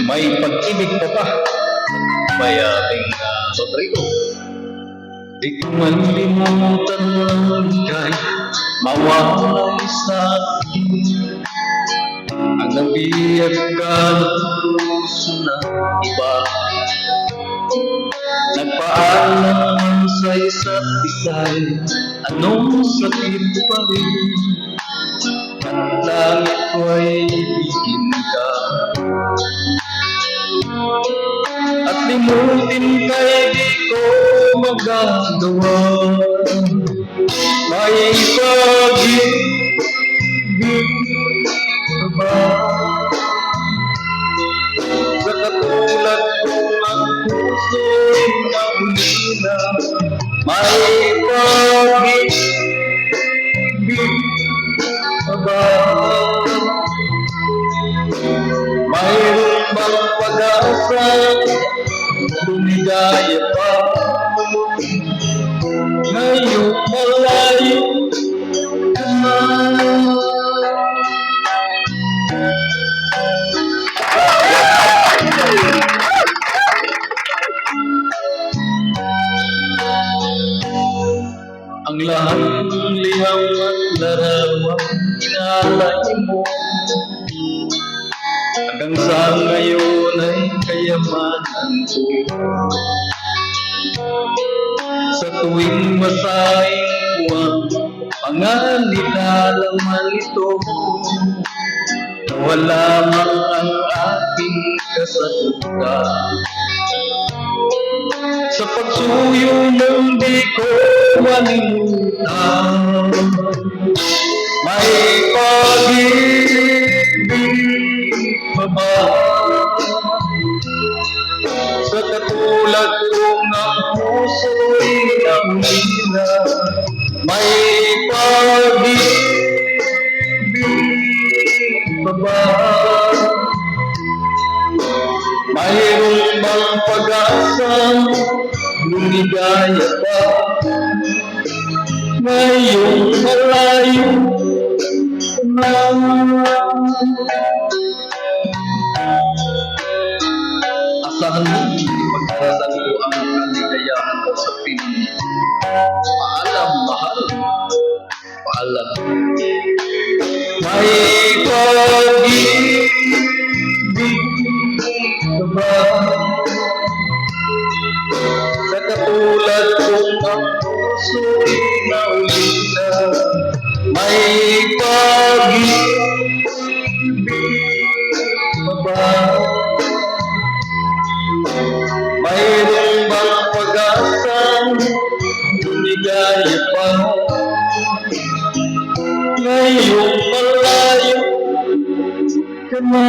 May pag-ibig pa ba? Bayabing Rodrigo. Di ko man limutan ng kahit mawalay sa akin. Ang nabiyag ka ng puso na iba. Nagpaalam sa isa't isa'y anong sakit pa rin. At langit ko'y ibigin ka. At limutin ka'y di ko magagawa. May pag-ibig ka ba? Sa katulad kong ang puso'y naulila. May pag-ibig ka ba? Mayroon bang pag-asa? Lumigaya pa ngayong malayo ka na. Ang lahat ng liham at larawan inalay mo. Hanggang sa ngayon ay kayamanan ko. Sa tuwing masahin ko ang mga nilalaman ito, nawala man ang aking kasagutan. Sa pagsuyo ng di ko malimutan, may pag-ibig pa ba? Sa katulad kong ang puso'y naulila. May pag-ibig pa ba? Mayroon bang pag-asa? Lumigaya pa ngayong malayo na. Asahan mo, pagkarasan ko ang kaligayahan mo sa piling. Paalam, mahal. Paalam. May pag-ibig ka ba? Sa katulad kong ang puso'y naulila. May pag-ibig ka ba? Mayroon bang pag-asa? Lumigaya pa ngayong malayo ka na.